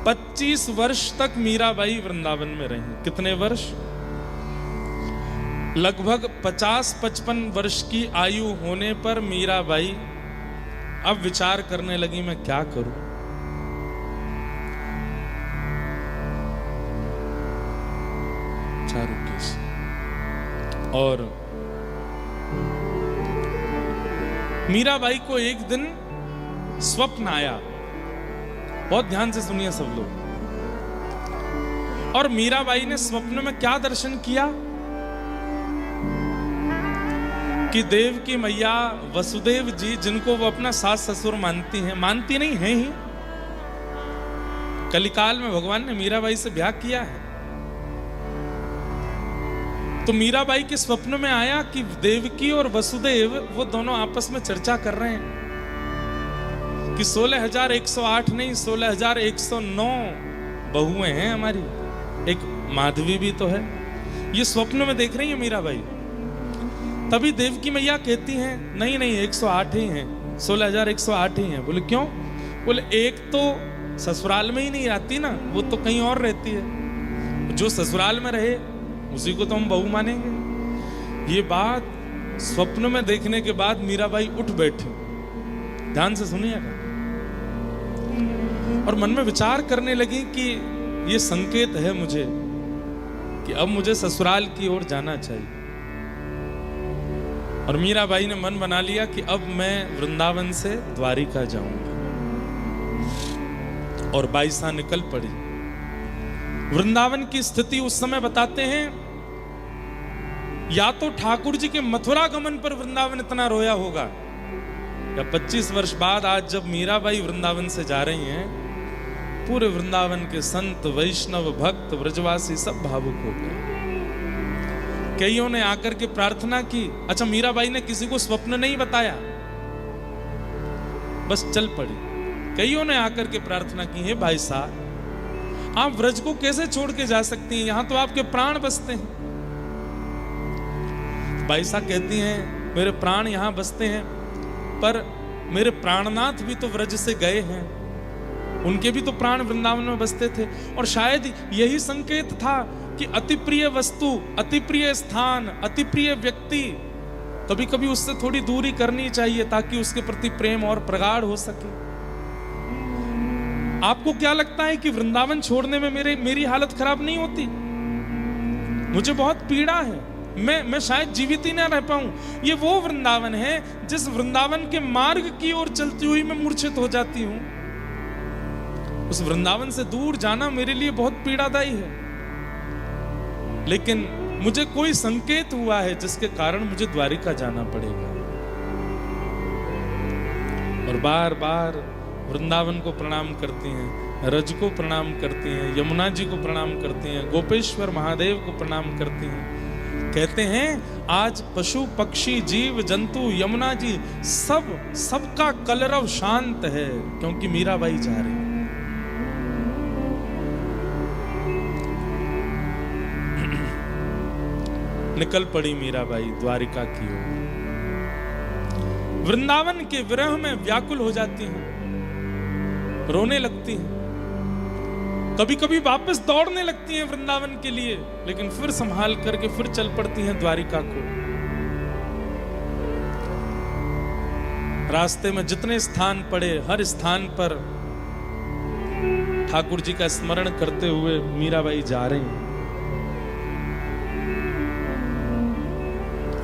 25 वर्ष तक मीराबाई वृंदावन में रही। कितने वर्ष? लगभग 50-55 वर्ष की आयु होने पर मीराबाई अब विचार करने लगी, मैं क्या करूं। चारू केस। और मीराबाई को एक दिन स्वप्न आया। बहुत ध्यान से सुनिए सब लोग। और मीराबाई ने स्वप्न में क्या दर्शन किया कि देव की मैया वसुदेव जी, जिनको वो अपना सास ससुर मानती हैं, मानती नहीं है ही, कलिकाल में भगवान ने मीराबाई से ब्याह किया है। तो मीराबाई के स्वप्न में आया कि देवकी और वसुदेव वो दोनों आपस में चर्चा कर रहे हैं कि 16,108 नहीं 16,109 बहुएं हैं हमारी, एक माधवी भी तो है। ये स्वप्न में देख रही है मीराबाई। तभी देवकी मैया कहती हैं, नहीं नहीं 108 ही हैं, 16,108 ही हैं। बोले क्यों? बोले एक तो ससुराल में ही नहीं आती ना, वो तो कहीं और रहती है। जो ससुराल में रहे उसी को तो हम बहू मानेंगे। ये बात स्वप्न में देखने के बाद मीराबाई उठ बैठी। ध्यान से सुनिएगा। और मन में विचार करने लगी कि ये संकेत है मुझे कि अब मुझे ससुराल की ओर जाना चाहिए। और मीराबाई ने मन बना लिया कि अब मैं वृंदावन से द्वारिका जाऊंगा। और बाईसा निकल पड़ी। वृंदावन की स्थिति उस समय बताते हैं, या तो ठाकुर जी के मथुरा गमन पर वृंदावन इतना रोया होगा, या 25 वर्ष बाद आज जब मीराबाई वृंदावन से जा रही हैं, पूरे वृंदावन के संत वैष्णव भक्त व्रजवासी सब भावुक हो गए। कईयों ने आकर के प्रार्थना की। अच्छा, मीराबाई ने किसी को स्वप्न नहीं बताया, बस चल पड़ी। कईयों ने आकर के प्रार्थना की, है भाई साहब आप व्रज को कैसे छोड़ के जा सकती हैं, यहां तो आपके प्राण बसते हैं। भाई साहब कहती हैं, मेरे प्राण यहां बसते हैं, पर मेरे प्राणनाथ भी तो व्रज से गए हैं, उनके भी तो प्राण वृंदावन में बसते थे। और शायद यही संकेत था कि अति प्रिय वस्तु, अति प्रिय स्थान, अति प्रिय व्यक्ति, कभी कभी उससे थोड़ी दूरी करनी चाहिए ताकि उसके प्रति प्रेम और प्रगाढ़ हो सके। आपको क्या लगता है कि वृंदावन छोड़ने में मेरी हालत खराब नहीं होती? मुझे बहुत पीड़ा है, मैं शायद जीवित ही ना रह पाऊं। ये वो वृंदावन है जिस वृंदावन के मार्ग की ओर चलती हुई मैं मूर्छित हो जाती हूं। उस वृंदावन से दूर जाना मेरे लिए बहुत पीड़ादायी है। लेकिन मुझे कोई संकेत हुआ है जिसके कारण मुझे द्वारिका जाना पड़ेगा। और बार बार वृंदावन को प्रणाम करती हैं, रज को प्रणाम करती हैं, यमुना जी को प्रणाम करती हैं, गोपेश्वर महादेव को प्रणाम करती हैं। कहते हैं आज पशु पक्षी जीव जंतु यमुना जी सबका कलरव शांत है, क्योंकि मीराबाई जा रही है। निकल पड़ी मीराबाई द्वारिका की ओर। वृंदावन के विरह में व्याकुल हो जाती हैं, रोने लगती हैं, कभी कभी वापस दौड़ने लगती हैं वृंदावन के लिए, लेकिन फिर संभाल करके फिर चल पड़ती हैं द्वारिका को। रास्ते में जितने स्थान पड़े, हर स्थान पर ठाकुर जी का स्मरण करते हुए मीराबाई जा रही हैं।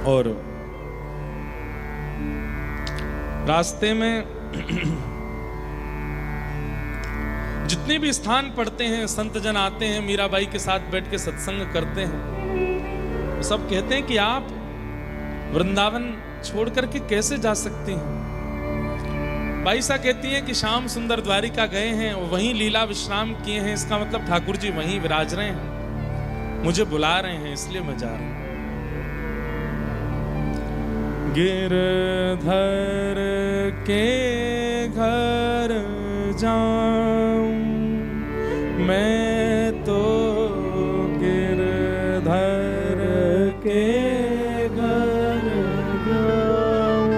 और रास्ते में जितने भी स्थान पड़ते हैं, संत जन आते हैं, मीराबाई के साथ बैठ के सत्संग करते हैं। सब कहते हैं कि आप वृंदावन छोड़ करके कैसे जा सकती हैं। बाई सा कहती हैं कि श्याम सुंदर द्वारिका गए हैं और वहीं लीला विश्राम किए हैं, इसका मतलब ठाकुर जी वहीं विराज रहे हैं, मुझे बुला रहे हैं, इसलिए मैं जा रहा हूं। गिरधर के घर जाऊं मैं तो, गिरधर के घर जाऊं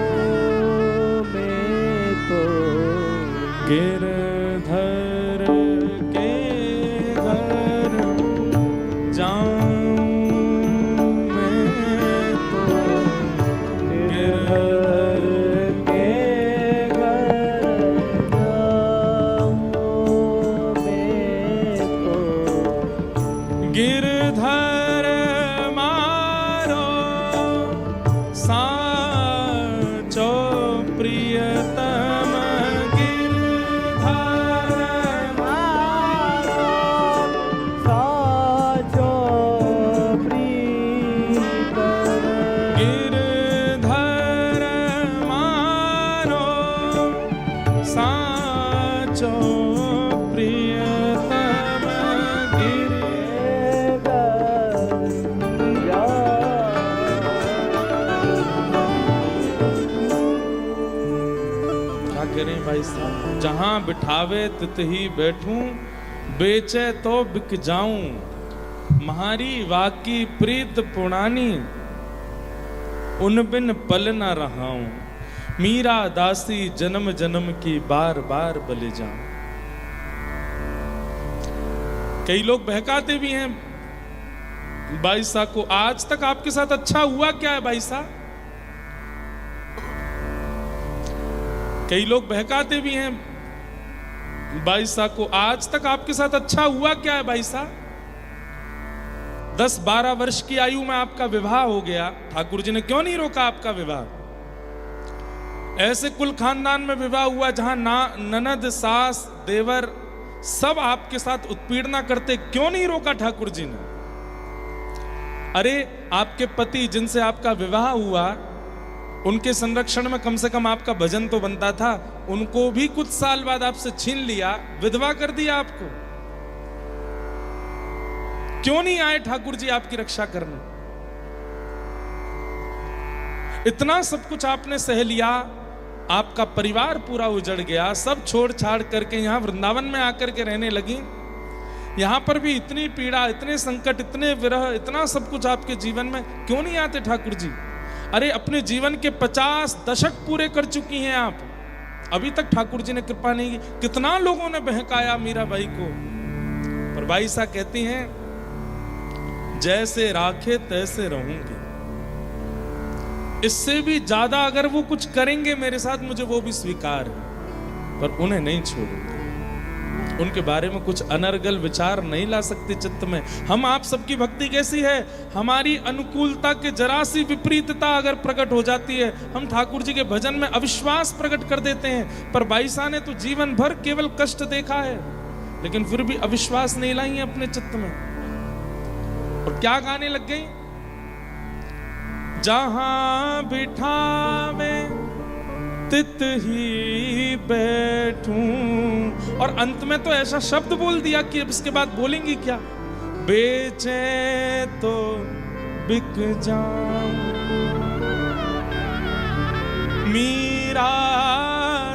मैं तो, गिरधर के भाई साहब, जहां बिठावे तित ही बैठूं, बेचे तो बिक जाऊं, म्हारी वाकी प्रीत पुरानी, उन बिन पल न रहाऊं, मीरा दासी जन्म जन्म की बार बार बले जाऊं। कई लोग बहकाते भी हैं भाई साहब को, आज तक आपके साथ अच्छा हुआ क्या है भाई साहब? कई लोग बहकाते भी हैं भाई साहब को, आज तक आपके साथ अच्छा हुआ क्या है भाई साहब? 10-12 वर्ष की आयु में आपका विवाह हो गया, ठाकुर जी ने क्यों नहीं रोका आपका विवाह? ऐसे कुल खानदान में विवाह हुआ जहां ननद, सास, देवर सब आपके साथ उत्पीड़ना करते, क्यों नहीं रोका ठाकुर जी ने? अरे आपके पति जिनसे आपका विवाह हुआ, उनके संरक्षण में कम से कम आपका भजन तो बनता था, उनको भी कुछ साल बाद आपसे छीन लिया, विधवा कर दिया आपको। क्यों नहीं आए ठाकुर जी आपकी रक्षा करने? इतना सब कुछ आपने सह लिया, आपका परिवार पूरा उजड़ गया, सब छोड़ छाड़ करके यहां वृंदावन में आकर के रहने लगी। यहां पर भी इतनी पीड़ा, इतने संकट, इतने विरह, इतना सब कुछ आपके जीवन में, क्यों नहीं आते ठाकुर जी? अरे अपने जीवन के 50 दशक पूरे कर चुकी हैं आप, अभी तक ठाकुर जी ने कृपा नहीं की। कितना लोगों ने बहकाया मीराबाई को, पर भाई साहब कहती हैं, जैसे राखे तैसे रहूंगी। इससे भी ज्यादा अगर वो कुछ करेंगे मेरे साथ, मुझे वो भी स्वीकार है, पर उन्हें नहीं छोड़ूंगी। उनके बारे में कुछ अनर्गल विचार नहीं ला सकते चित्त में। हम आप सबकी भक्ति कैसी है, हमारी अनुकूलता के जरा सी विपरीतता अगर प्रकट हो जाती है, हम ठाकुर जी के भजन में अविश्वास प्रकट कर देते हैं। पर बाईसा ने तो जीवन भर केवल कष्ट देखा है, लेकिन फिर भी अविश्वास नहीं लाई है अपने चित्त में, और क्या गाने लग गई? जहां बिठावे तित ही बैठूं, और अंत में तो ऐसा शब्द बोल दिया कि अब इसके बाद बोलेंगी क्या? बेचे तो बिक जाऊं, मीरा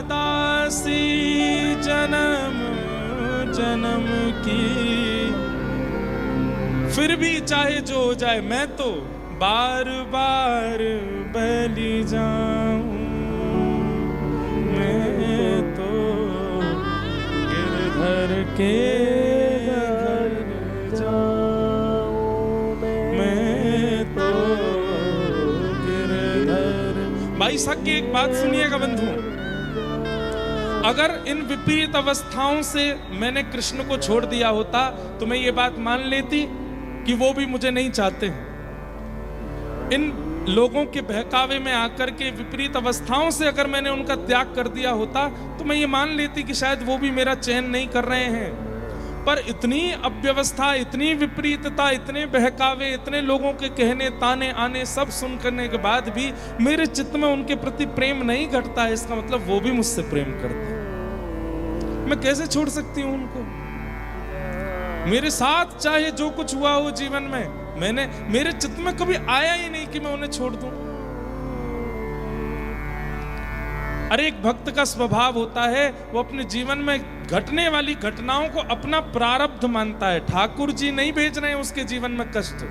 दासी जन्म जन्म की, फिर भी चाहे जो हो जाए मैं तो बार बार बलि जाऊं, मैं तो गिरधर के घर जाऊं, मैं तो गिरधर। भाई साहब की एक बात सुनिएगा बंधु, अगर इन विपरीत अवस्थाओं से मैंने कृष्ण को छोड़ दिया होता तो मैं ये बात मान लेती कि वो भी मुझे नहीं चाहते हैं। इन लोगों के बहकावे में आकर के विपरीत अवस्थाओं से अगर मैंने उनका त्याग कर दिया होता तो मैं ये मान लेती कि शायद वो भी मेरा चयन नहीं कर रहे हैं। पर इतनी अव्यवस्था, इतनी विपरीतता, इतने बहकावे, इतने लोगों के कहने ताने आने सब सुन करने के बाद भी मेरे चित्त में उनके प्रति प्रेम नहीं घटता है, इसका मतलब वो भी मुझसे प्रेम करते हैं। मैं कैसे छोड़ सकती हूँ उनको? मेरे साथ चाहे जो कुछ हुआ हो जीवन में, मेरे चित्त में कभी आया ही नहीं कि मैं उन्हें छोड़ दूं। अरे एक भक्त का स्वभाव होता है, वो अपने जीवन में घटने वाली घटनाओं को अपना प्रारब्ध मानता है। ठाकुर जी नहीं भेज रहे हैं उसके जीवन में कष्ट,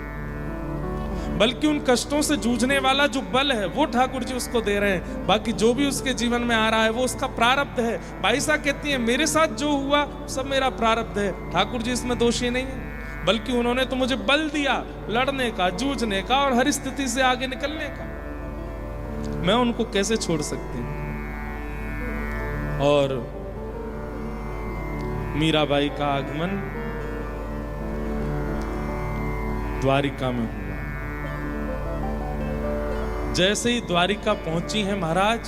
बल्कि उन कष्टों से जूझने वाला जो बल है वो ठाकुर जी उसको दे रहे हैं। बाकी जो भी उसके जीवन में आ रहा है वो उसका प्रारब्ध है। बाईसा कहती है, मेरे साथ जो हुआ सब मेरा प्रारब्ध है, ठाकुर जी इसमें दोषी नहीं है, बल्कि उन्होंने तो मुझे बल दिया लड़ने का, जूझने का और हर स्थिति से आगे निकलने का। मैं उनको कैसे छोड़ सकती हूं? और मीराबाई का आगमन द्वारिका में हुआ। जैसे ही द्वारिका पहुंची है महाराज,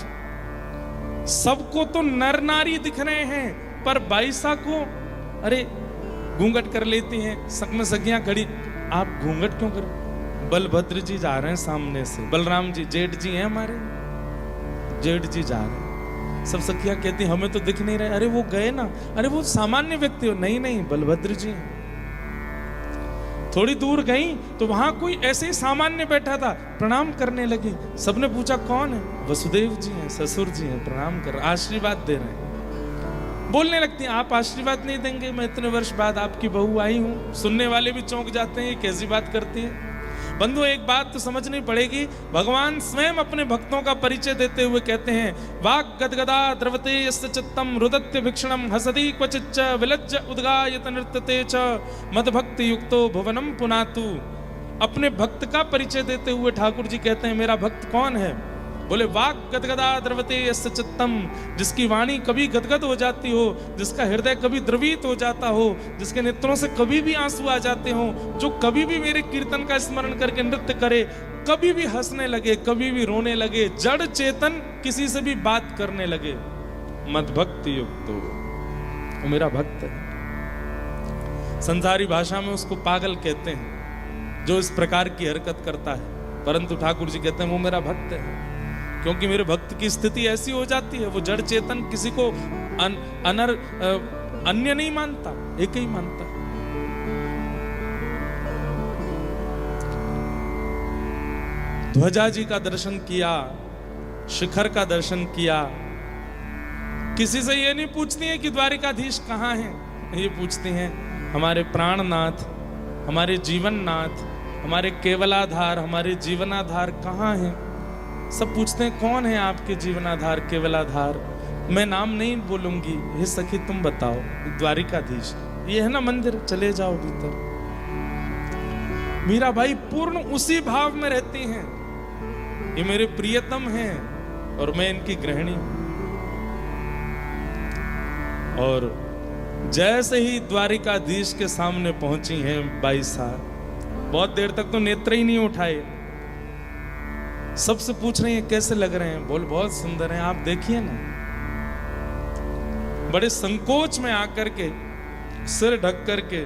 सबको तो नर नारी दिख रहे हैं, पर बाईसा को अरे घूंघट कर लेती हैं, सक में सखियां खड़ी। आप घूंघट क्यों कर? बलभद्र जी जा रहे हैं सामने से, बलराम जी जेठ जी हैं हमारे, जेठ जी जा रहे हैं। सब सखियां कहती हमें तो दिख नहीं रहे। अरे वो गए ना, अरे वो सामान्य व्यक्ति हो। नहीं नहीं, बलभद्र जी हैं। थोड़ी दूर गई तो वहां कोई ऐसे ही सामान्य बैठा था, प्रणाम करने लगी। सबने पूछा कौन है? वसुदेव जी हैं, ससुर जी हैं, प्रणाम कर, आशीर्वाद दे रहे हैं। बोलने लगती हैं, आप आशीर्वाद नहीं देंगे? मैं इतने वर्ष बाद आपकी बहू आई हूं। सुनने वाले भी चौंक जाते हैं, ये कैसी बात करती है। बंधु, एक बात तो समझनी पड़ेगी, भगवान स्वयं अपने भक्तों का परिचय देते हुए कहते हैं, वाक् गदगदा द्रवते यस्य चित्तम रुदत्य भिक्षणम हसति क्वचिच्च विलज्ज उद्गायत नृत्यते च मद्भक्ति युक्तो भुवनम पुनातु। अपने भक्त का परिचय देते हुए ठाकुर जी कहते हैं, मेरा भक्त कौन है? बोले, वाक् गदगदा द्रवते यस्य चित्तम, जिसकी वाणी कभी गदगद हो जाती हो, जिसका हृदय कभी द्रवित हो जाता हो, जिसके नेत्रों से कभी भी आंसू आ जाते हो, जो कभी भी मेरे कीर्तन का स्मरण करके नृत्य करे, कभी भी हंसने लगे, कभी भी रोने लगे, जड़ चेतन किसी से भी बात करने लगे, मद्भक्ति युक्तो, वो मेरा भक्त है। संसारी भाषा में उसको पागल कहते हैं जो इस प्रकार की हरकत करता है, परंतु ठाकुर जी कहते हैं वो मेरा भक्त है, क्योंकि मेरे भक्त की स्थिति ऐसी हो जाती है, वो जड़ चेतन किसी को अन्य नहीं मानता, एक ही मानता। ध्वजा जी का दर्शन किया, शिखर का दर्शन किया, किसी से ये नहीं पूछती है कि द्वारिकाधीश कहाँ है, ये पूछती हैं हमारे प्राणनाथ, हमारे जीवननाथ, हमारे केवलाधार, हमारे जीवनाधार कहाँ हैं। सब पूछते हैं, कौन है आपके जीवनाधार, केवलाधार? मैं नाम नहीं बोलूंगी, हे सखी तुम बताओ। द्वारिकाधीश, ये है ना मंदिर, चले जाओ भीतर। मीराबाई पूर्ण उसी भाव में रहती हैं, ये मेरे प्रियतम हैं और मैं इनकी गृहिणी हूं। और जैसे ही द्वारिकाधीश के सामने पहुंची हैं बाई साहब, बहुत देर तक तो नेत्र ही नहीं उठाए, सबसे पूछ रही हैं कैसे लग रहे हैं। बोल, बहुत सुंदर हैं, आप देखिए ना। बड़े संकोच में आकर के, सिर ढक करके,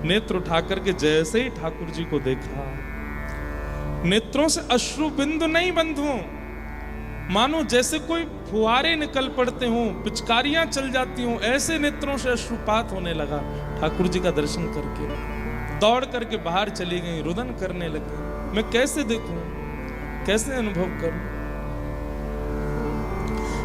नेत्र उठा करके जैसे ही ठाकुर जी को देखा, नेत्रों से अश्रु बिंदु नहीं बंधु, मानो जैसे कोई फुहारे निकल पड़ते हों, पिचकारियां चल जाती हों, ऐसे नेत्रों से अश्रुपात होने लगा। ठाकुर जी का दर्शन करके दौड़ करके बाहर चली गई, रुदन करने लगी। मैं कैसे देखूं, कैसे अनुभव करूं?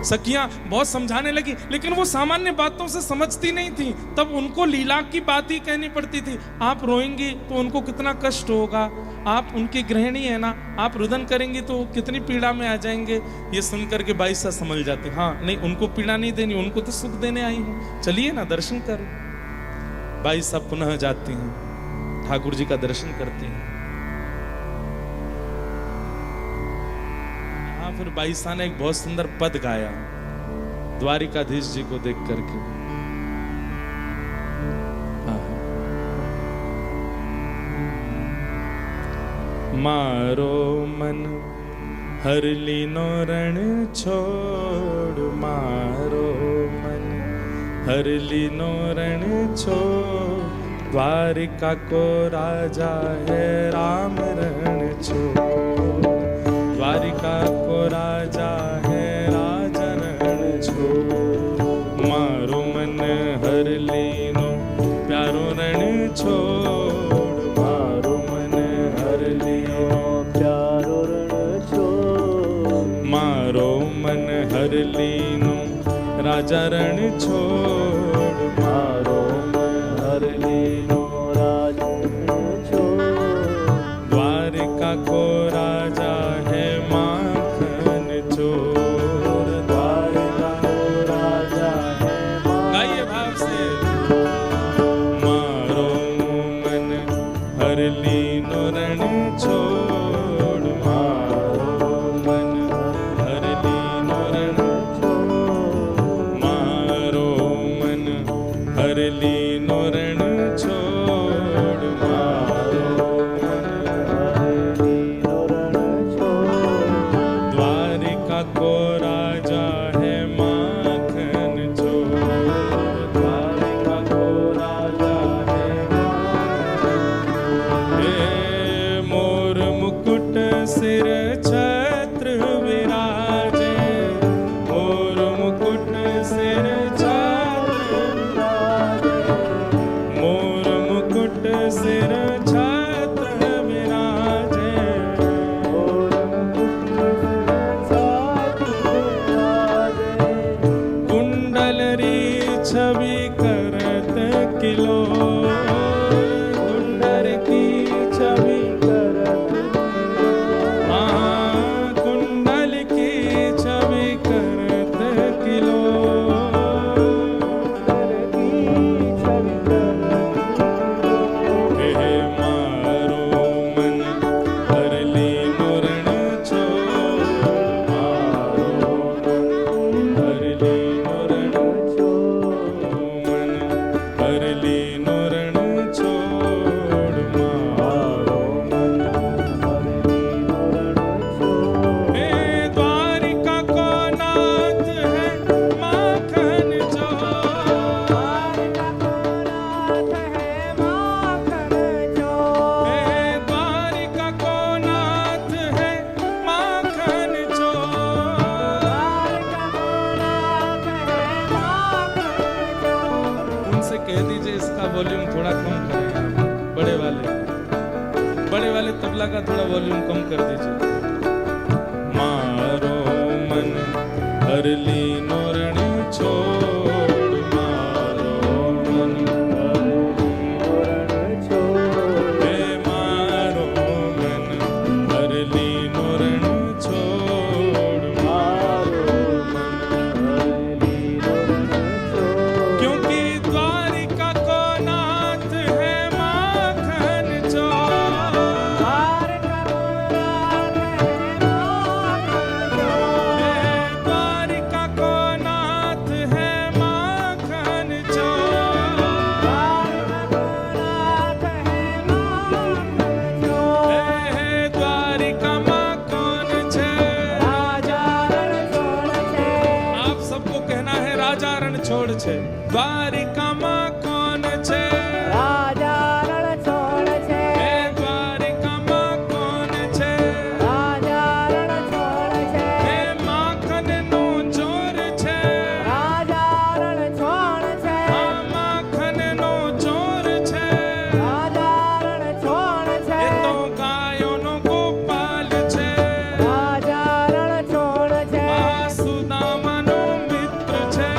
सखियां बहुत समझाने लगी, लेकिन वो सामान्य बातों से समझती नहीं थी, तब उनको लीला की बात ही कहनी पड़ती थी। आप रोएंगी तो उनको कितना कष्ट होगा, आप उनकी गृहिणी है ना, आप रुदन करेंगी तो कितनी पीड़ा में आ जाएंगे। ये सुनकर के बाई सा समझ जाते, हाँ नहीं, उनको पीड़ा नहीं देनी, उनको तो सुख देने आई हूं, चलिए ना दर्शन करो। बाई सा पुनः जाती हैं, ठाकुर जी का दर्शन करती हैं। फिर बाईसा ने एक बहुत सुंदर पद गाया द्वारिकाधीश जी को देख करके। मारो मन हर लीनो रण छोड़, मारो मन हर लीनो रण छोड़, द्वारिका को राजा है राम रण छोड़, द्वारिका को राजा है राजा रण छोड़, मारो मन हर लीनो प्यारो रण छोड़, मारो मन हर लीनो प्यारो रण छोड़, मारो मन हर लीनो राजा रण छोड़, मारो मन हर लीनो राजा रण छोड़, द्वारिका को राजा है माखन चोर, द्वारिका को राजा है। गाइए भाव से। मारो मन हर लीनो रण छोड़, मारो मन हर लीनो रण छोड़, मारो मन हर लीनो रण छोड़, मारो को राजा है माखन चोर, द्वारिका को राजा है माखन। मोर मुकुट सिर छत्र विराजे, मोर मुकुट सिर छत्र विराजे, किलो कुंडर की छवि करत कुंडल की छवि करत किलो कह दीजिए इसका वॉल्यूम थोड़ा कम करें आप, बड़े वाले तबला का थोड़ा वॉल्यूम कम कर दीजिए। मारो मन हरली नोरण छोड़ मारो मन हरली नोरण छोड़ मारो मन हरली नोरण छोड़ मारो मन हरली नोरण छोड़ क्योंकि छोड़ छे द्वारिका मां कौन छे राजा रण छोड़ छे द्वारिका मां कौन छे राजा रण छोड़ छे माखन नो चोर छे राजा रण छोड़ छे माखन नो चोर छे राजा रण छोड़ छे तो गायों नो गोपाल छे राजा रण छोड़ छे सुदामा नो मित्र छे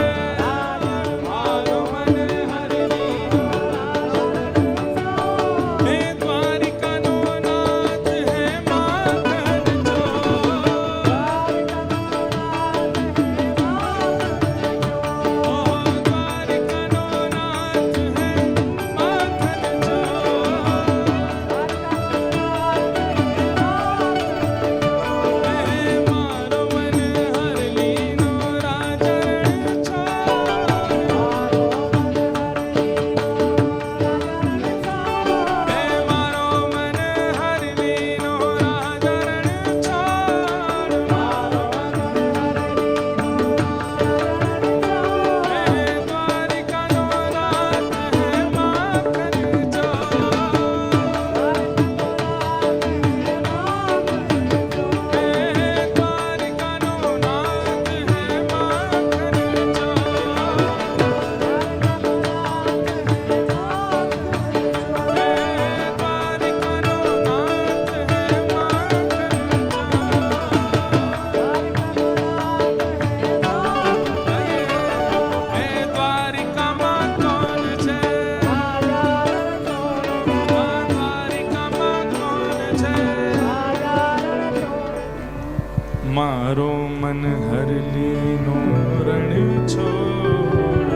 मारो मन हरली नोरण छोड़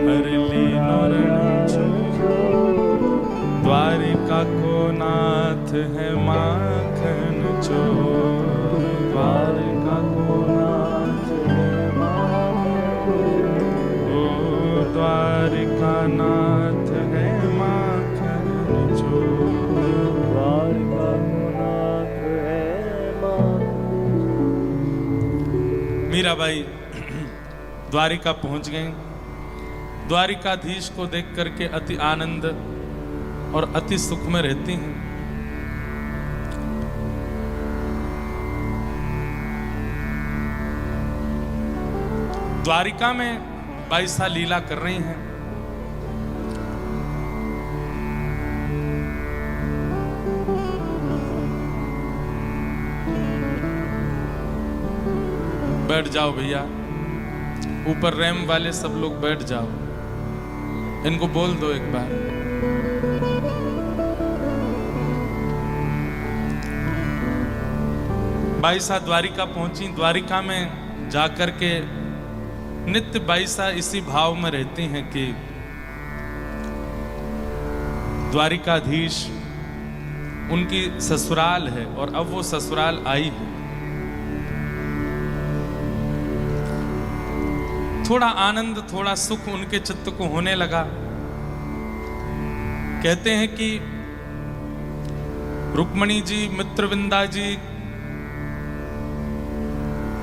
हरली नोरण छोड़ द्वारिका को नाथ है माखन चोर द्वारिका को नाथ है ओ द्वारिका नाथ है माखन चोर द्वारिका मीराबाई द्वारिका पहुंच गए। द्वारिकाधीश को देख करके अति आनंद और अति सुख में रहती हैं। द्वारिका में 22 साल लीला कर रही हैं। बैठ जाओ भैया, ऊपर रैम वाले सब लोग बैठ जाओ। इनको बोल दो एक बार। बाईसा द्वारिका पहुंची। द्वारिका में जाकर के नित्य बाईसा इसी भाव में रहती हैं कि द्वारिकाधीश उनकी ससुराल है और अब वो ससुराल आई है। थोड़ा आनंद, थोड़ा सुख उनके चित्त को होने लगा। कहते हैं कि रुक्मणी जी, मित्रविंदा जी,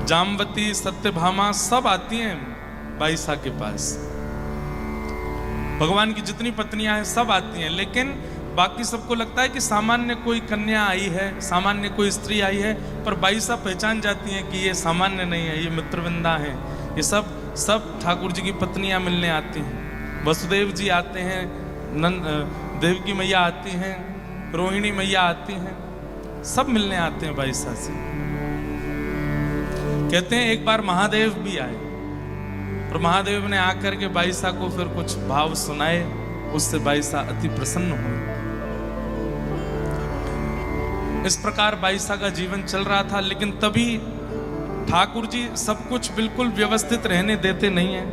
जामवती, सत्यभामा सब आती हैं बाईसा के पास। भगवान की जितनी पत्नियां हैं सब आती हैं, लेकिन बाकी सबको लगता है कि सामान्य कोई कन्या आई है, सामान्य कोई स्त्री आई है, पर बाईसा पहचान जाती हैं कि ये सामान्य नहीं है, ये मित्रविंदा है। ये सब ठाकुर जी की पत्नियां मिलने आती हैं। वसुदेव जी आते हैं, देवकी मैया आती हैं, रोहिणी मैया आती हैं, सब मिलने आते हैं बाईसा से। कहते हैं एक बार महादेव भी आए और महादेव ने आकर के बाईसा को फिर कुछ भाव सुनाए। उससे बाईसा अति प्रसन्न हुई। इस प्रकार बाईसा का जीवन चल रहा था, लेकिन तभी ठाकुर जी सब कुछ बिल्कुल व्यवस्थित रहने देते नहीं हैं।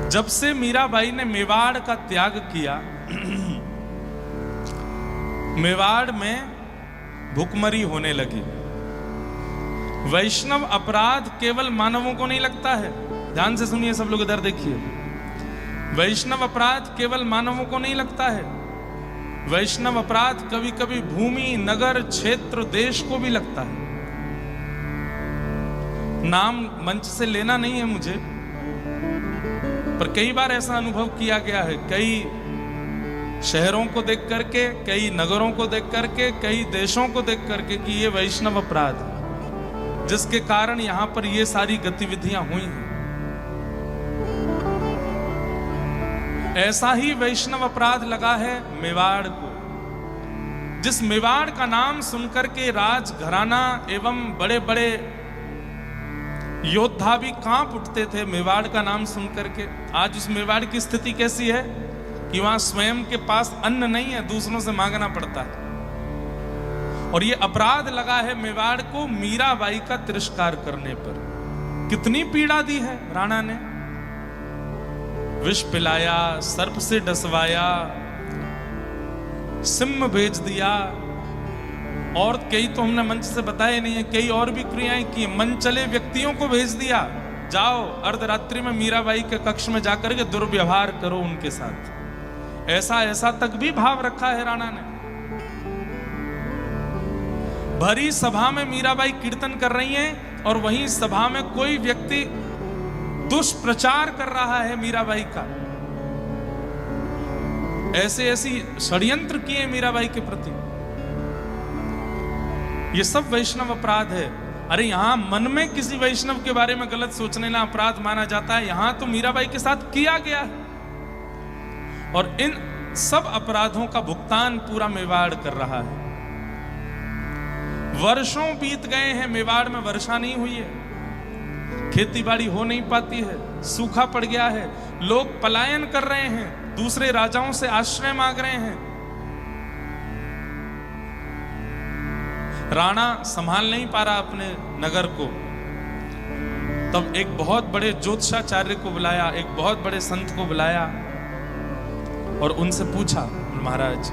जब से मीराबाई ने मेवाड़ का त्याग किया, मेवाड़ में भुखमरी होने लगी। वैष्णव अपराध केवल मानवों को नहीं लगता है, ध्यान से सुनिए सब लोग, इधर देखिए। वैष्णव अपराध केवल मानवों को नहीं लगता है। वैष्णव अपराध कभी कभी भूमि, नगर, क्षेत्र, देश को भी लगता है। नाम मंच से लेना नहीं है मुझे, पर कई बार ऐसा अनुभव किया गया है। कई शहरों को देख करके, कई नगरों को देख करके, कई देशों को देख करके कि ये वैष्णव अपराध है, जिसके कारण यहां पर ये सारी गतिविधियां हुई हैं। ऐसा ही वैष्णव अपराध लगा है मेवाड़ को। जिस मेवाड़ का नाम सुनकर के राजघराना एवं बड़े बड़े योद्धा भी कांप उठते थे मेवाड़ का नाम सुनकर के, आज उस मेवाड़ की स्थिति कैसी है कि वहां स्वयं के पास अन्न नहीं है, दूसरों से मांगना पड़ता है। और ये अपराध लगा है मेवाड़ को मीराबाई का तिरस्कार करने पर। कितनी पीड़ा दी है राणा ने, विष पिलाया, सर्प से डसवाया, सिम भेज दिया, और कई तो हमने मंच से बताए नहीं है, कई और भी क्रियाएं की। मन चले व्यक्तियों को भेज दिया, जाओ अर्धरात्रि में मीराबाई के कक्ष में जाकर के दुर्व्यवहार करो उनके साथ। ऐसा तक भी भाव रखा है राणा ने। भरी सभा में मीराबाई कीर्तन कर रही हैं और वहीं सभा में कोई व्यक्ति दुष्प्रचार कर रहा है मीराबाई का। ऐसे षड्यंत्र किए मीराबाई के प्रति। ये सब वैष्णव अपराध है। अरे यहां मन में किसी वैष्णव के बारे में गलत सोचने ना अपराध माना जाता है, यहां तो मीराबाई के साथ किया गया है। और इन सब अपराधों का भुगतान पूरा मेवाड़ कर रहा है। वर्षों बीत गए हैं, मेवाड़ में वर्षा नहीं हुई है, खेती बाड़ी हो नहीं पाती है, सूखा पड़ गया है, लोग पलायन कर रहे हैं, दूसरे राजाओं से आश्रय मांग रहे हैं। राणा संभाल नहीं पा रहा अपने नगर को। तब एक बहुत बड़े ज्योतिषाचार्य को बुलाया, एक बहुत बड़े संत को बुलाया और उनसे पूछा, महाराज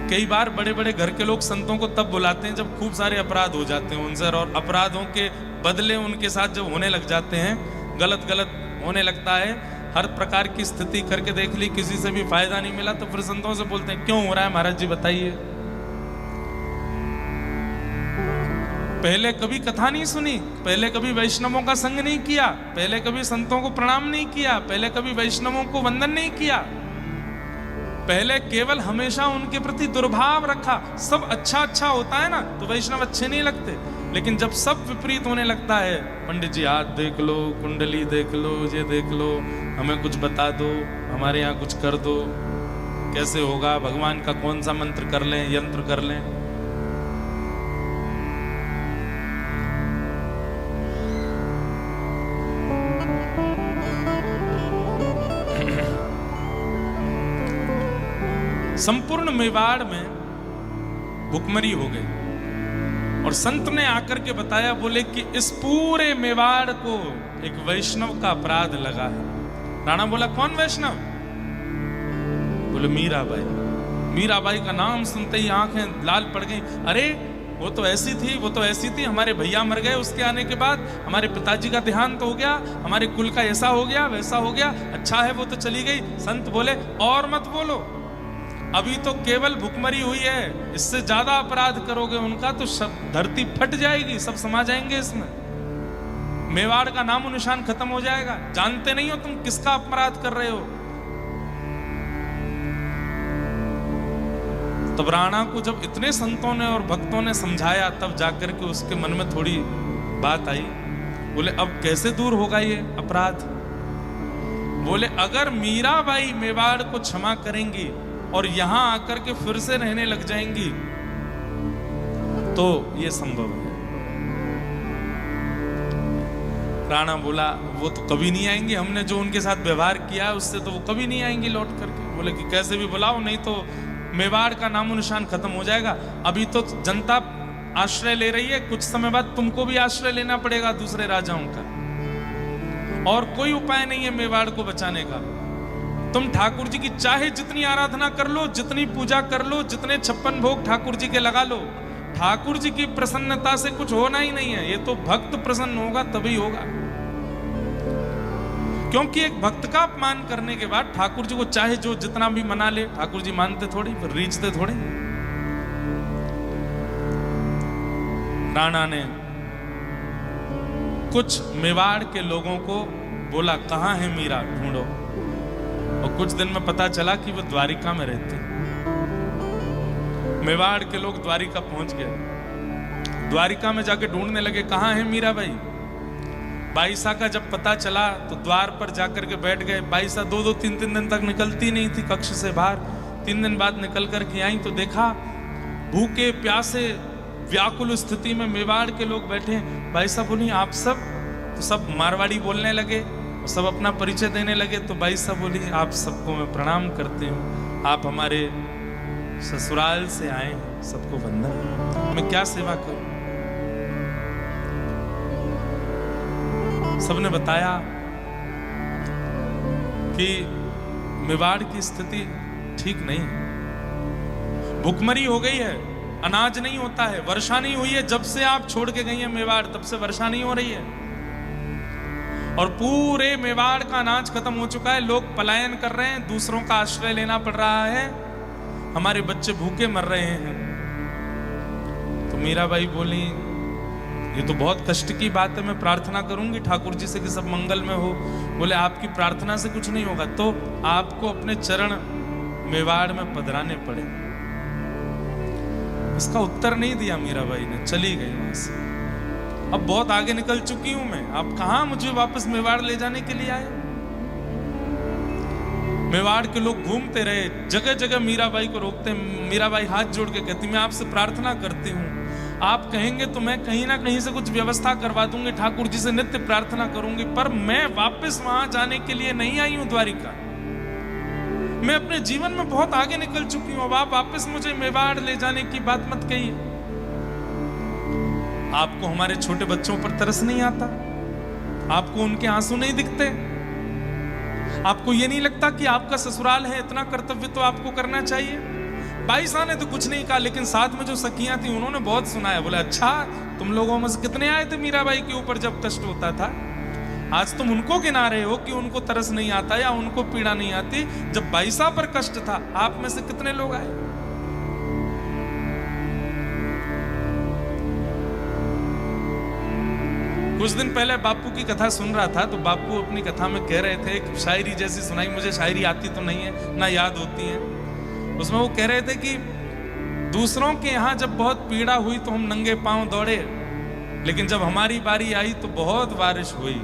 कई बार बड़े बड़े घर के लोग संतों को तब बुलाते हैं जब खूब सारे अपराध हो जाते हैं उनसे, और अपराधों के बदले उनके साथ जब होने लग जाते हैं, गलत होने लगता है, हर प्रकार की स्थिति करके देख ली, किसी से भी फायदा नहीं मिला, तो फिर संतों से बोलते हैं क्यों हो रहा है महाराज जी बताइए। पहले कभी कथा नहीं सुनी, पहले कभी वैष्णवों का संग नहीं किया, पहले कभी संतों को प्रणाम नहीं किया, पहले कभी वैष्णवों को वंदन नहीं किया, पहले केवल हमेशा उनके प्रति दुर्भाव रखा। सब अच्छा होता है ना तो वैष्णव अच्छे नहीं लगते, लेकिन जब सब विपरीत होने लगता है, पंडित जी हाथ देख लो, कुंडली देख लो, ये देख लो, हमें कुछ बता दो, हमारे यहाँ कुछ कर दो, कैसे होगा, भगवान का कौन सा मंत्र कर लें, यंत्र कर लें। संपूर्ण मेवाड़ में भुखमरी हो गई और संत ने आकर के बताया, बोले कि इस पूरे मेवाड़ को एक वैष्णव का अपराध लगा है। राणा बोला, कौन वैष्णव? बोले मीराबाई। मीराबाई का नाम सुनते ही आंखें लाल पड़ गई। अरे वो तो ऐसी थी, वो तो ऐसी थी, हमारे भैया मर गए, उसके आने के बाद हमारे पिताजी का देहांत हो गया, हमारे कुल का ऐसा हो गया, वैसा हो गया, अच्छा है वो तो चली गई। संत बोले, और मत बोलो, अभी तो केवल भुखमरी हुई है, इससे ज्यादा अपराध करोगे उनका तो धरती फट जाएगी, सब समा जाएंगे इसमें, मेवाड़ का नामो निशान खत्म हो जाएगा। जानते नहीं हो तुम किसका अपराध कर रहे हो। तब राणा को जब इतने संतों ने और भक्तों ने समझाया, तब जाकर के उसके मन में थोड़ी बात आई। बोले अब कैसे दूर होगा ये अपराध? बोले अगर मीराबाई मेवाड़ को क्षमा करेंगी और यहां आकर के फिर से रहने लग जाएंगी तो ये संभव है। राणा बोला, वो तो कभी नहीं आएंगे, हमने जो उनके साथ व्यवहार किया उससे तो वो कभी नहीं आएंगी लौट करके। बोले कि कैसे भी बुलाओ, नहीं तो मेवाड़ का नामो निशान खत्म हो जाएगा। अभी तो जनता आश्रय ले रही है, कुछ समय बाद तुमको भी आश्रय लेना पड़ेगा दूसरे राजाओं का, और कोई उपाय नहीं है मेवाड़ को बचाने का। तुम ठाकुर जी की चाहे जितनी आराधना कर लो, जितनी पूजा कर लो, जितने 56 भोग ठाकुर जी के लगा लो, ठाकुर जी की प्रसन्नता से कुछ होना ही नहीं है। ये तो भक्त प्रसन्न होगा तभी होगा, क्योंकि एक भक्त का अपमान करने के बाद ठाकुर जी को चाहे जो जितना भी मना ले, ठाकुर जी मानते थोड़ी, रीझते थोड़ी। राणा ने कुछ मेवाड़ के लोगों को बोला, कहां है मीरा, ढूंढो। और कुछ दिन में पता चला कि वो द्वारिका में रहते। मेवाड़ के लोग द्वारिका पहुंच गए, द्वारिका में जाके ढूंढने लगे, कहां है मीराबाई। बाईसा का जब पता चला तो द्वार पर जाकर के बैठ गए। बाईसा 2-3 दिन तक निकलती नहीं थी कक्ष से बाहर। 3 दिन बाद निकल करके आई तो देखा भूखे प्यासे व्याकुल स्थिति में मेवाड़ के लोग बैठे। बाईसा बोली, आप सब? तो सब मारवाड़ी बोलने लगे, सब अपना परिचय देने लगे। तो बाईसा बोली, आप सबको मैं प्रणाम करती हूँ, आप हमारे ससुराल से आए हैं, सबको वंदन, मैं क्या सेवा करूं। सबने बताया कि मेवाड़ की स्थिति ठीक नहीं है, भुखमरी हो गई है, अनाज नहीं होता है, वर्षा नहीं हुई है। जब से आप छोड़ के गई हैं मेवाड़, तब से वर्षा नहीं हो रही है और पूरे मेवाड़ का अनाज खत्म हो चुका है। लोग पलायन कर रहे हैं, दूसरों का आश्रय लेना पड़ रहा है, हमारे बच्चे भूखे मर रहे हैं। तो मीराबाई बोली, ये तो बहुत कष्ट की बात है, मैं प्रार्थना करूंगी ठाकुर जी से कि सब मंगल में हो। बोले, आपकी प्रार्थना से कुछ नहीं होगा, तो आपको अपने चरण मेवाड़ में पधराने पड़े। इसका उत्तर नहीं दिया मीराबाई ने, चली गई वहां से। अब बहुत आगे निकल चुकी हूं मैं, आप कहां मुझे वापस मेवाड़ ले जाने के लिए आए। मेवाड़ के लोग घूमते रहे, जगह जगह मीराबाई को रोकते। मीराबाई हाथ जोड़ के कहती, मैं आपसे प्रार्थना करती हूँ, आप कहेंगे तो मैं कहीं ना कहीं से कुछ व्यवस्था करवा दूंगी, ठाकुर जी से नित्य प्रार्थना करूंगी, पर मैं वापस वहां जाने के लिए नहीं आई हूं द्वारिका। मैं अपने जीवन में बहुत आगे निकल चुकी हूं, अब आप वापस मुझे मेवाड़ ले जाने की बात मत कहिए। आपको हमारे छोटे बच्चों पर तरस नहीं आता? आपको उनके आंसू नहीं दिखते? आपको ये नहीं लगता कि आपका ससुराल है, इतना कर्तव्य तो आपको करना चाहिए? बाईसा ने तो कुछ नहीं कहा, लेकिन साथ में जो सखियां थी उन्होंने बहुत सुनाया। बोला, अच्छा तुम लोगों में से कितने आए थे मीराबाई के ऊपर जब कष्ट होता था? आज तुम उनको गिना रहे हो कि उनको तरस नहीं आता या उनको पीड़ा नहीं आती। जब बाईसा पर कष्ट था, आप में से कितने लोग आए? कुछ दिन पहले बापू की कथा सुन रहा था, तो बापू अपनी कथा में कह रहे थे, एक शायरी जैसी सुनाई। मुझे शायरी आती तो नहीं है, ना याद होती है। उसमें वो कह रहे थे कि दूसरों के यहाँ जब बहुत पीड़ा हुई तो हम नंगे पांव दौड़े, लेकिन जब हमारी बारी आई तो बहुत बारिश हुई,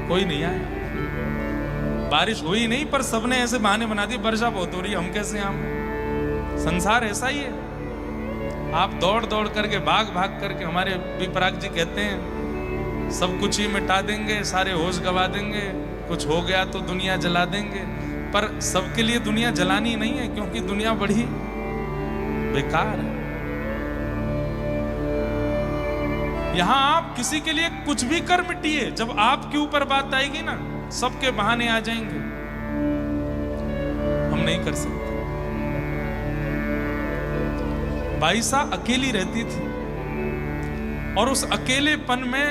कोई नहीं आया। बारिश हुई नहीं, पर सबने ऐसे बहाने बना दिए, वर्षा बहुत हो रही है, हम कैसे आए। संसार ऐसा ही है, आप दौड़ दौड़ करके, भाग भाग करके, हमारे विपराग जी कहते हैं, सब कुछ ही मिटा देंगे, सारे होश गवा देंगे, कुछ हो गया तो दुनिया जला देंगे। पर सबके लिए दुनिया जलानी नहीं है, क्योंकि दुनिया बड़ी बेकार है। यहां आप किसी के लिए कुछ भी कर मिटिए, जब आपके ऊपर बात आएगी ना, सबके बहाने आ जाएंगे, हम नहीं कर सकते। बाईसा अकेली रहती थी और उस अकेलेपन में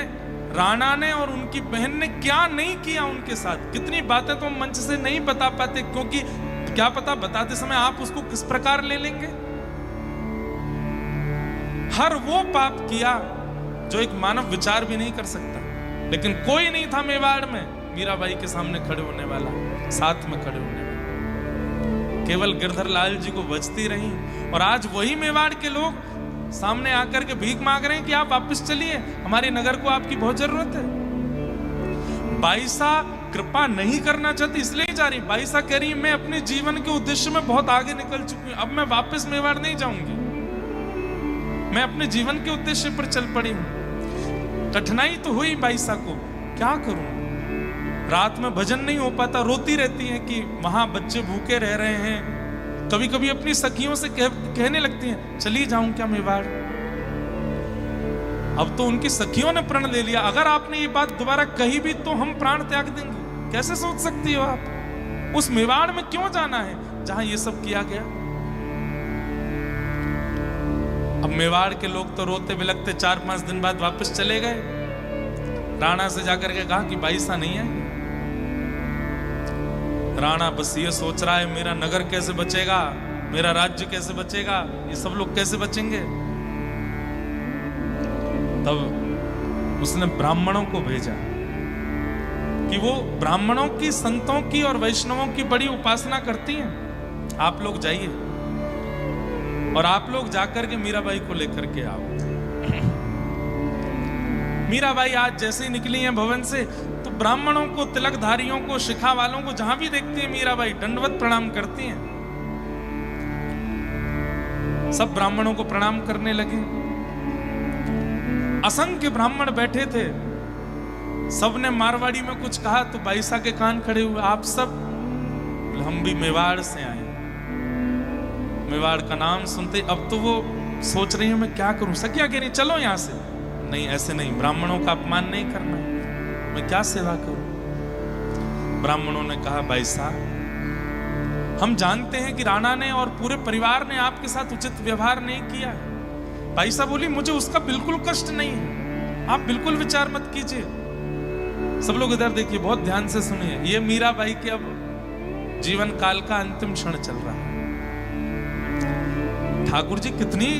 राणा ने और उनकी बहन ने क्या नहीं किया उनके साथ। कितनी बातें तो हम मंच से नहीं बता पाते, क्योंकि क्या पता बताते समय आप उसको किस प्रकार ले लेंगे। हर वो पाप किया जो एक मानव विचार भी नहीं कर सकता, लेकिन कोई नहीं था मेवाड़ में मीराबाई के सामने खड़े होने वाला, साथ में खड़े होने वाला। केवल गिरधर लाल जी को बचती रही, और आज वही मेवाड़ के लोग सामने आकर के भीख मांग रहे हैं कि आप वापस चलिए, हमारे नगर को आपकी बहुत जरूरत है। बाईसा कृपा नहीं करना चाहती, इसलिए ही जा रही। बाईसा कह रही मैं अपने जीवन के उद्देश्य में बहुत आगे निकल चुकी हूं, अब मैं वापस मेवाड़ नहीं जाऊंगी, मैं अपने जीवन के उद्देश्य पर चल पड़ी हूं। कठिनाई तो हुई बाईसा को, क्या करूं, रात में भजन नहीं हो पाता, रोती रहती है कि वहां बच्चे भूखे रह रहे हैं। कभी कभी अपनी सखियों से कहने लगती हैं चली जाऊं क्या मेवाड़। अब तो उनकी सखियों ने प्रण ले लिया, अगर आपने ये बात दोबारा कही भी तो हम प्राण त्याग देंगे। कैसे सोच सकती हो आप? उस मेवाड़ में क्यों जाना है जहां ये सब किया गया। अब मेवाड़ के लोग तो रोते बिलखते 4-5 दिन बाद वापस चले गए। राणा से जाकर के कहा कि बाईसा नहीं है। राणा बस ये सोच रहा है मेरा नगर कैसे बचेगा, मेरा राज्य कैसे बचेगा, ये सब लोग कैसे बचेंगे। तब उसने ब्राह्मणों को भेजा कि वो ब्राह्मणों की, संतों की और वैष्णवों की बड़ी उपासना करती हैं, आप लोग जाइए और आप लोग जाकर के मीराबाई को लेकर के आओ। मीराबाई आज जैसे ही निकली हैं भवन से, तो ब्राह्मणों को, तिलकधारियों को, शिखा वालों को जहां भी देखती हैं मीराबाई दंडवत प्रणाम करती हैं। सब ब्राह्मणों को प्रणाम करने लगे। असंख्य ब्राह्मण बैठे थे, सबने मारवाड़ी में कुछ कहा तो बाईसा के कान खड़े हुए, आप सब, हम भी मेवाड़ से आए। मेवाड़ का नाम सुनते अब तो वो सोच रही है मैं क्या करूं। सखिया कह रही चलो यहां से। नहीं, ऐसे नहीं, ब्राह्मणों का अपमान नहीं करना, मैं क्या सेवा करूं। ब्राह्मणों ने कहा बाईसा, हम जानते हैं कि राणा ने और पूरे परिवार ने आपके साथ उचित व्यवहार नहीं किया। बाईसा बोली मुझे उसका बिल्कुल कष्ट नहीं है, आप बिल्कुल विचार मत कीजिए। सब लोग इधर देखिए, बहुत ध्यान से सुनिए। ये मीराबाई के अब जीवन काल का अंतिम क्षण चल रहा है। ठाकुर जी कितनी,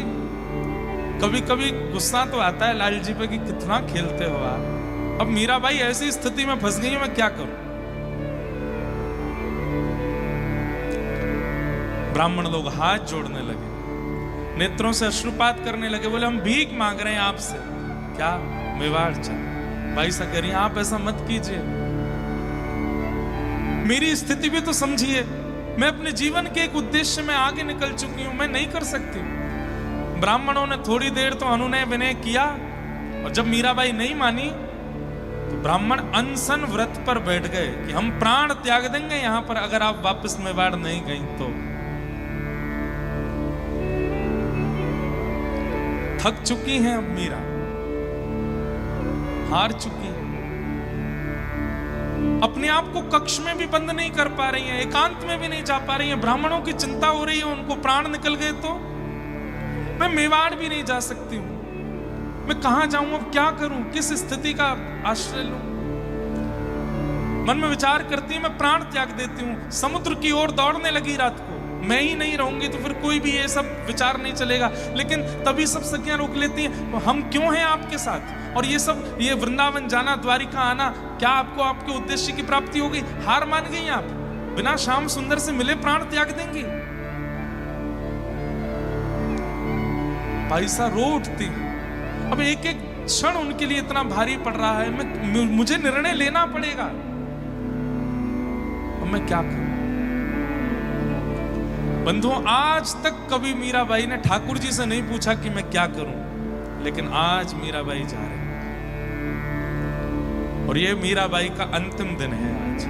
कभी कभी गुस्सा तो आता है लाल जी पे कि कितना खेलते हो आप। अब मीराबाई ऐसी स्थिति में फंस गई है, मैं क्या करूं। ब्राह्मण लोग हाथ जोड़ने लगे, नेत्रों से अश्रुपात करने लगे, बोले हम भीख मांग रहे हैं आपसे। क्या मेवाड़ चल। बाईसा कह रही आप ऐसा मत कीजिए, मेरी स्थिति भी तो समझिए, मैं अपने जीवन के एक उद्देश्य में आगे निकल चुकी हूं, मैं नहीं कर सकती। ब्राह्मणों ने थोड़ी देर तो अनुनय विनय किया, और जब मीराबाई नहीं मानी तो ब्राह्मण अनशन व्रत पर बैठ गए कि हम प्राण त्याग देंगे यहां पर, अगर आप वापस मेवाड़ नहीं गई तो। थक चुकी हैं अब मीरा, हार चुकी हैं, अपने आप को कक्ष में भी बंद नहीं कर पा रही हैं, एकांत में भी नहीं जा पा रही हैं। ब्राह्मणों की चिंता हो रही है, उनको प्राण निकल गए तो मैं मेवाड़ भी नहीं जा सकती हूं, मैं कहां जाऊं, अब क्या करूं, किस स्थिति का आश्रय लूं। मन में विचार करती है मैं प्राण त्याग देती हूं, समुद्र की ओर दौड़ने लगी रात को। मैं ही नहीं रहूंगी तो फिर कोई भी ये सब विचार नहीं चलेगा। लेकिन तभी सब सखियां रोक लेती हैं, हम क्यों हैं आपके साथ, और ये सब, ये वृंदावन जाना, द्वारिका आना, क्या आपको आपके उद्देश्य की प्राप्ति हो गई, हार मान गई आप, बिना श्याम सुंदर से मिले प्राण त्याग देंगी। बाईसा रो उठती। अब एक एक क्षण उनके लिए इतना भारी पड़ रहा है, मुझे निर्णय लेना पड़ेगा, अब मैं क्या करूं। बंधुओं, आज तक कभी मीराबाई ने ठाकुर जी से नहीं पूछा कि मैं क्या करूं, लेकिन आज मीराबाई जा रही है, और ये मीराबाई का अंतिम दिन है आज।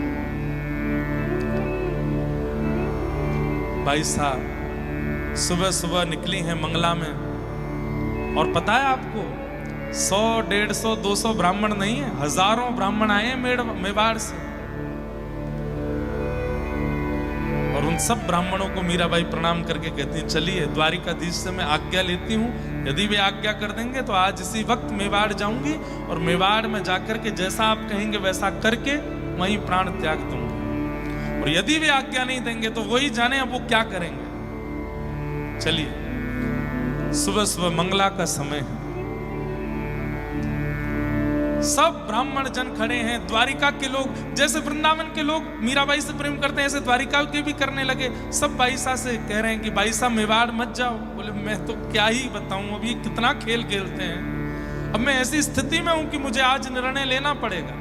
भाई साहब सुबह सुबह निकली हैं मंगला में, और पता है आपको 100, 150, 200 ब्राह्मण नहीं है, हजारों ब्राह्मण आए हैं मेवाड़ से। और उन सब ब्राह्मणों को मीराबाई प्रणाम करके कहती हैं, चलिए द्वारिकाधीश से मैं आज्ञा लेती हूँ, यदि वे आज्ञा कर देंगे तो आज इसी वक्त मेवाड़ जाऊंगी, और मेवाड़ में जाकर के जैसा आप कहेंगे वैसा करके वहीं प्राण त्याग दूंगी। और यदि वे आज्ञा नहीं देंगे तो वही जाने अब वो क्या करेंगे। चलिए सुबह सुबह मंगला का समय है, सब ब्राह्मण जन खड़े हैं, द्वारिका के लोग, जैसे वृंदावन के लोग मीराबाई से प्रेम करते हैं ऐसे द्वारिका के भी करने लगे। सब बाईसा से कह रहे हैं कि बाईसा मेवाड़ मत जाओ। बोले मैं तो क्या ही बताऊं, अब ये कितना खेल खेलते हैं, अब मैं ऐसी स्थिति में हूं कि मुझे आज निर्णय लेना पड़ेगा।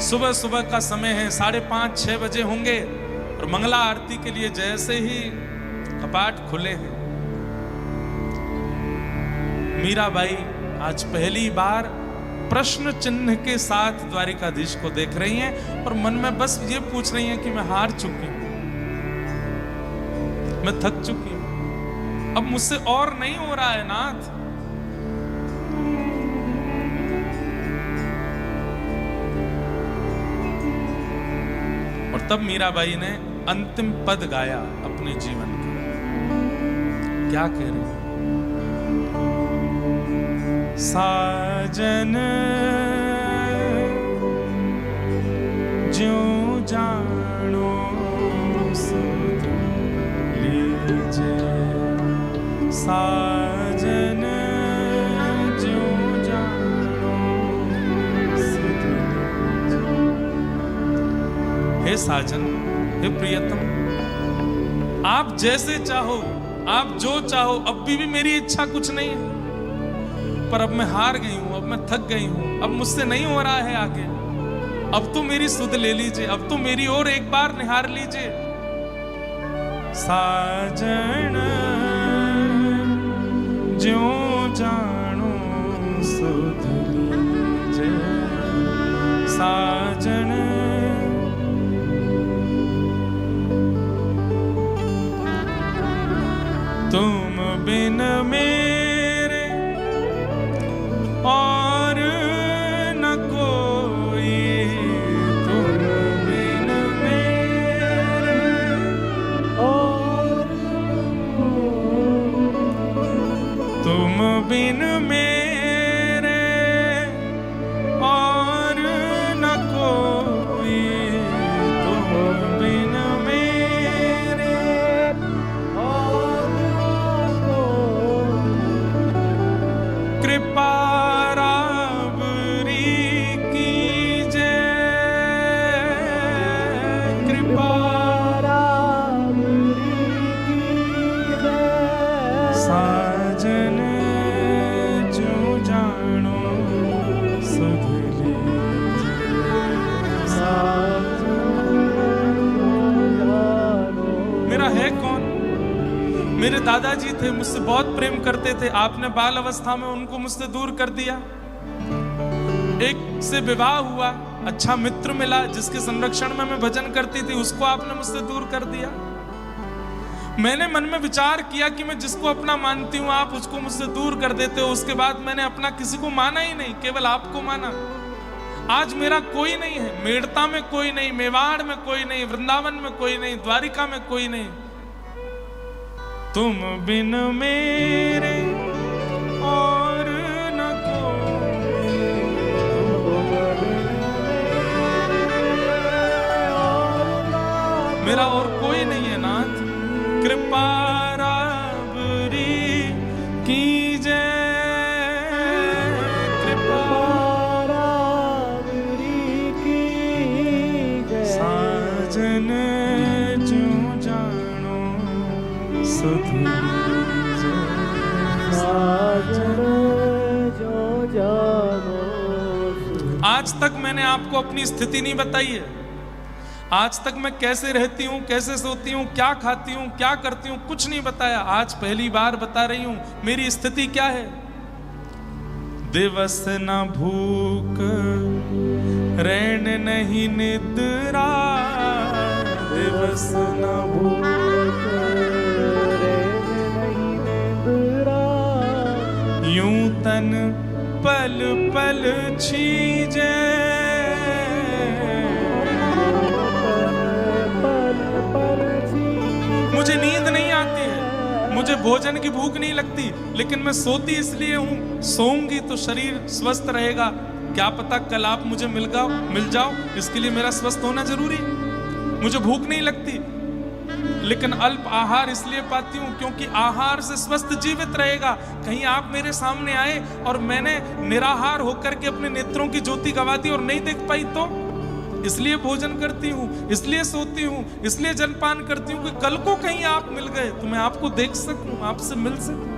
सुबह सुबह का समय है, 5:30, 6 बजे होंगे, और मंगला आरती के लिए जैसे ही कपाट खुले हैं, मीराबाई आज पहली बार प्रश्न चिन्ह के साथ द्वारिकाधीश को देख रही हैं, और मन में बस ये पूछ रही हैं कि मैं हार चुकी हूं, मैं थक चुकी हूं, अब मुझसे और नहीं हो रहा है नाथ। और तब मीराबाई ने अंतिम पद गाया अपने जीवन का। क्या कह रही है? साजन ज्यों जानो सुध लीजे, साजन ज्यों जानो सुध लीजे। हे साजन, हे प्रियतम, आप जैसे चाहो, आप जो चाहो, अब भी मेरी इच्छा कुछ नहीं है, पर अब मैं हार गई हूं, अब मैं थक गई हूं, अब मुझसे नहीं हो रहा है आगे, अब तो मेरी सुध ले लीजिए, अब तो मेरी ओर एक बार निहार लीजिए। साजन ज्यों जानो सुध लीजिए, साजन तुम बिन मेरे और न कोई, तुम बिन मेरे और तुम बिन मेरे और न कोई, तुम बिन मेरे और कृपा राबरी कीजे, कृपा साजन जो जानो सुध लीजिए, मेरा है कौन? मेरे दादाजी थे, मुझसे बहुत प्रेम करते थे, आपने बाल अवस्था में उनको मुझसे दूर कर दिया। एक से विवाह हुआ, अच्छा मित्र मिला जिसके संरक्षण में मैं भजन करती थी, उसको आपने मुझसे दूर कर दिया। मैंने मन में विचार किया कि मैं जिसको अपना मानती हूँ आप उसको मुझसे दूर कर देते हो। उसके बाद मैंने अपना किसी को माना ही नहीं, केवल आपको माना। आज मेरा कोई नहीं है, मेड़ता में कोई नहीं, मेवाड़ में कोई नहीं, वृंदावन में कोई नहीं, द्वारिका में कोई नहीं। तुम बिन मेरे और न कोई, मेरा और कोई नहीं है नाथ। कृपा राबरी कीजे, कृपा राबरी कीजे, साजन जो जानो सुध लीजिए, साजन जो जानो। आज तक मैंने आपको अपनी स्थिति नहीं बताई है। आज तक मैं कैसे रहती हूँ, कैसे सोती हूँ, क्या खाती हूँ, क्या करती हूँ, कुछ नहीं बताया। आज पहली बार बता रही हूँ मेरी स्थिति क्या है। दिवस न भूख रैन नहीं निद्रा दिवस न भूख यूं तन पल पल छीजे मुझे नींद नहीं आती है, मुझे भोजन की भूख नहीं लगती, लेकिन मैं सोती इसलिए हूं, सोऊंगी तो शरीर स्वस्थ रहेगा। क्या पता कल आप मुझे मिल जाओ, इसके लिए मेरा स्वस्थ होना जरूरी। मुझे भूख नहीं लगती, लेकिन अल्प आहार इसलिए पाती हूं क्योंकि आहार से स्वस्थ जीवित रहेगा। कहीं आप मेरे सामने आए और मैंने निराहार होकर के अपने नेत्रों की ज्योति गवा दी और नहीं देख पाई तो इसलिए भोजन करती हूं, इसलिए सोती हूं, इसलिए जलपान करती हूं कि कल को कहीं आप मिल गए तो मैं आपको देख सकूं, आपसे मिल सकूं।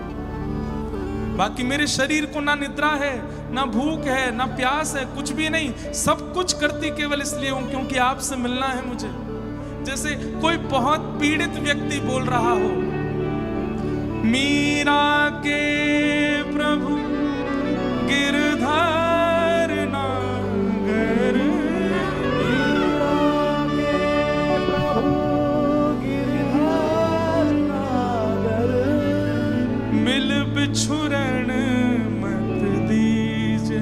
बाकी मेरे शरीर को ना निद्रा है, ना भूख है, ना प्यास है, कुछ भी नहीं। सब कुछ करती केवल इसलिए हूं क्योंकि आपसे मिलना है मुझे। जैसे कोई बहुत पीड़ित व्यक्ति बोल रहा हो, मीरा के प्रभु गिरधार नागर, मिल बिछुरण मत दीजे,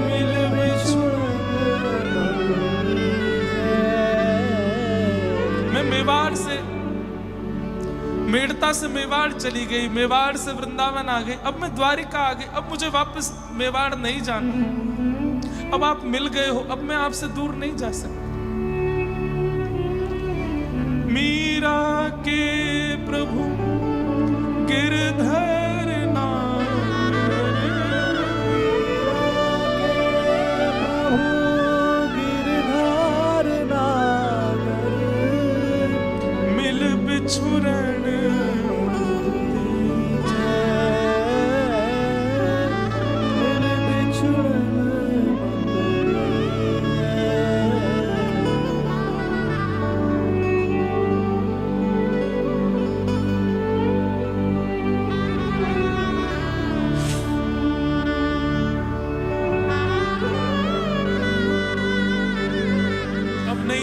मिल बिछुरण मत दीजे। मैं मेवाड़ से, मेड़ता से मेवाड़ चली गई, मेवाड़ से वृंदावन आ गई, अब मैं द्वारिका आ गई, अब मुझे वापस मेवाड़ नहीं जाना। अब आप मिल गए हो, अब मैं आपसे दूर नहीं जा सकता। मीरा के प्रभु गिरधर नागर, गिरधार नागर, मिल बिछुरण मिल बिछुरण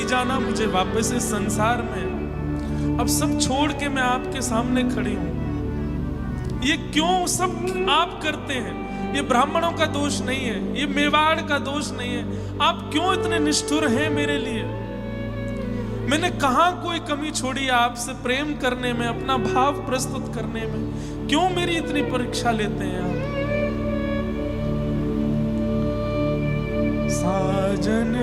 जाना मुझे वापस इस संसार में। अब सब छोड़ के मैं आपके सामने खड़ी हूं। ये क्यों सब आप करते हैं? ये ब्राह्मणों का दोष नहीं है, ये मेवाड़ का दोष नहीं है। आप क्यों इतने निष्ठुर हैं मेरे लिए? मैंने कहां कोई कमी छोड़ी है आपसे प्रेम करने में, अपना भाव प्रस्तुत करने में? क्यों मेरी इतनी परीक्षा लेते हैं आप? साजन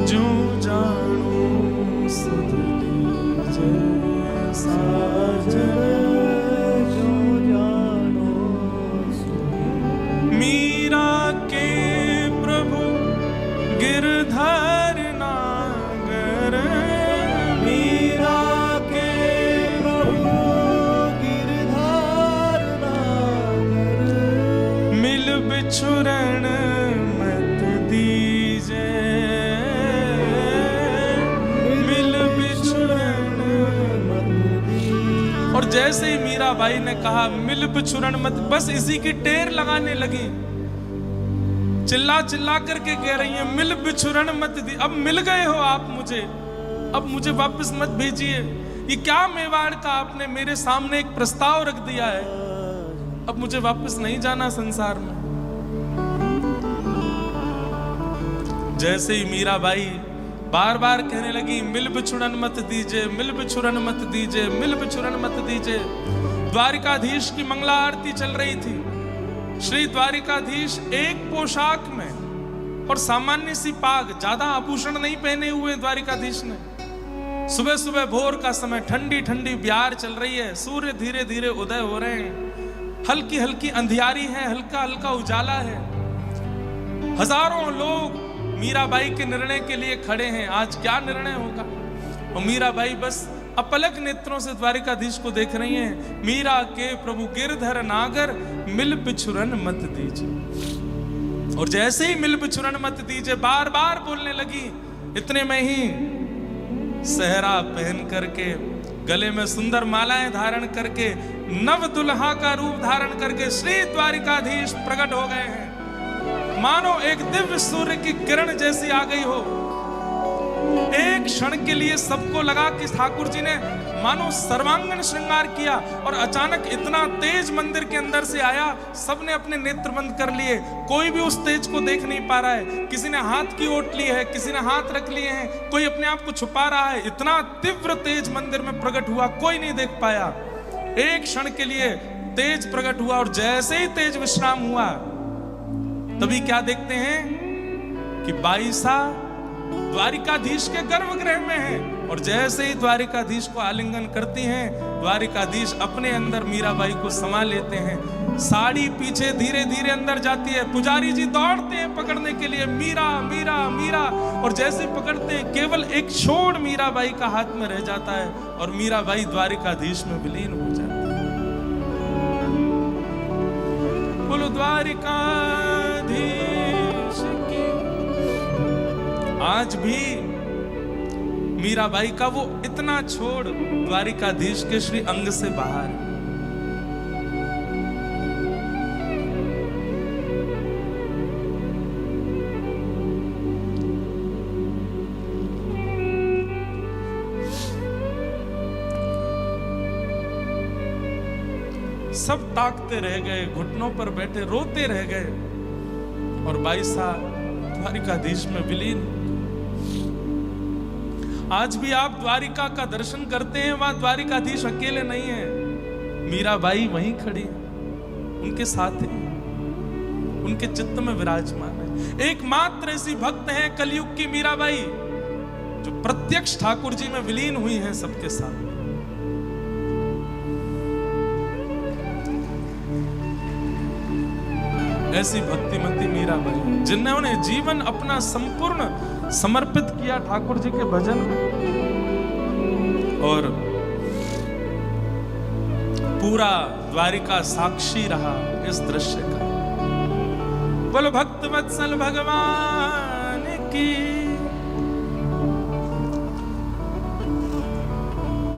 जो जानो सुध लीजे, साजन जो जानो सुध। मीरा के प्रभु गिरधर नागर, मीरा के प्रभु गिरधार नागर, मिल बिछुरण मत दीजे, मिल बिछुरण मत दीजे। और जैसे ही मीराबाई ने कहा मिल बिछुरण मत, बस इसी की टेर लगाने लगी। चिल्ला चिल्ला करके कह रही है मिल बिछुरण मत दी। अब मिल गए हो आप मुझे, अब मुझे वापस मत भेजिए। ये क्या मेवाड़ का आपने मेरे सामने एक प्रस्ताव रख दिया है? अब मुझे वापस नहीं जाना संसार में। जैसे ही मीराबाई बार बार कहने लगी मिल बिछुड़न मत दीजिए, मिल बिछुड़न मत दीजिए, मिल बिछुड़न मत दीजिए। द्वारिकाधीश की मंगला आरती चल रही थी। श्री द्वारिकाधीश एक पोशाक में और सामान्य सी पाग, ज्यादा आभूषण नहीं पहने हुए द्वारिकाधीश ने। सुबह सुबह भोर का समय, ठंडी ठंडी ब्यार चल रही है, सूर्य धीरे धीरे उदय हो रहे हैं, हल्की हल्की अंधियारी है, हल्का हल्का उजाला है। हजारों लोग मीराबाई के निर्णय के लिए खड़े हैं। आज क्या निर्णय होगा? और मीराबाई बस अपलक नेत्रों से द्वारिकाधीश को देख रही हैं। मीरा के प्रभु गिरधर नागर, मिल बिछुरन मत दीजिए। और जैसे ही मिल बिछुरन मत दीजिए बार बार बोलने लगी। इतने में ही सहरा पहन करके, गले में सुंदर मालाएं धारण करके, नव दुल्हा का रूप धारण करके श्री द्वारिकाधीश प्रकट हो गए हैं। मानो एक दिव्य सूर्य की किरण जैसी आ गई हो। एक क्षण के लिए सबको लगा कि ठाकुर जी ने मानो सर्वांगन श्रृंगार किया, और अचानक इतना तेज मंदिर के अंदर से आया, सबने अपने नेत्र बंद कर लिए, कोई भी उस तेज को देख नहीं पा रहा है। किसी ने हाथ की ओट ली है, किसी ने हाथ रख लिए हैं, कोई अपने आप को छुपा रहा है। इतना तीव्र तेज मंदिर में प्रकट हुआ, कोई नहीं देख पाया। एक क्षण के लिए तेज प्रकट हुआ, और जैसे ही तेज विश्राम हुआ, तभी क्या देखते हैं कि बाईसा द्वारिकाधीश के गर्भगृह में है, और जैसे ही द्वारिकाधीश को आलिंगन करती हैं, द्वारिकाधीश अपने अंदर मीराबाई को समा लेते हैं। साड़ी पीछे धीरे धीरे अंदर जाती है, पुजारी जी दौड़ते हैं पकड़ने के लिए, मीरा मीरा मीरा, और जैसे पकड़ते हैं केवल एक छोड़ मीराबाई का हाथ में रह जाता है, और मीराबाई द्वारिकाधीश में विलीन हो जाती है। बोलो द्वारिकाधीश की। आज भी मीराबाई का वो इतना छोड़ द्वारिकाधीश के श्री अंग से बाहर है। सब ताकते रह गए, घुटनों पर बैठे रोते रह गए, और बाईसा द्वारिकाधीश में विलीन। आज भी आप द्वारिका का दर्शन करते हैं, वहां द्वारिकाधीश अकेले नहीं है, मीराबाई वहीं खड़ी है, उनके साथ है, उनके चित्त में विराजमान है। एकमात्र ऐसी भक्त है कलयुग की मीराबाई, जो प्रत्यक्ष ठाकुर जी में विलीन हुई है सबके साथ। ऐसी भक्तिमती मीराबाई, जिन्होंने जीवन अपना संपूर्ण समर्पित किया ठाकुर जी के भजन में, और पूरा द्वारिका साक्षी रहा इस दृश्य का। बोलो भक्त वत्सल भगवान की।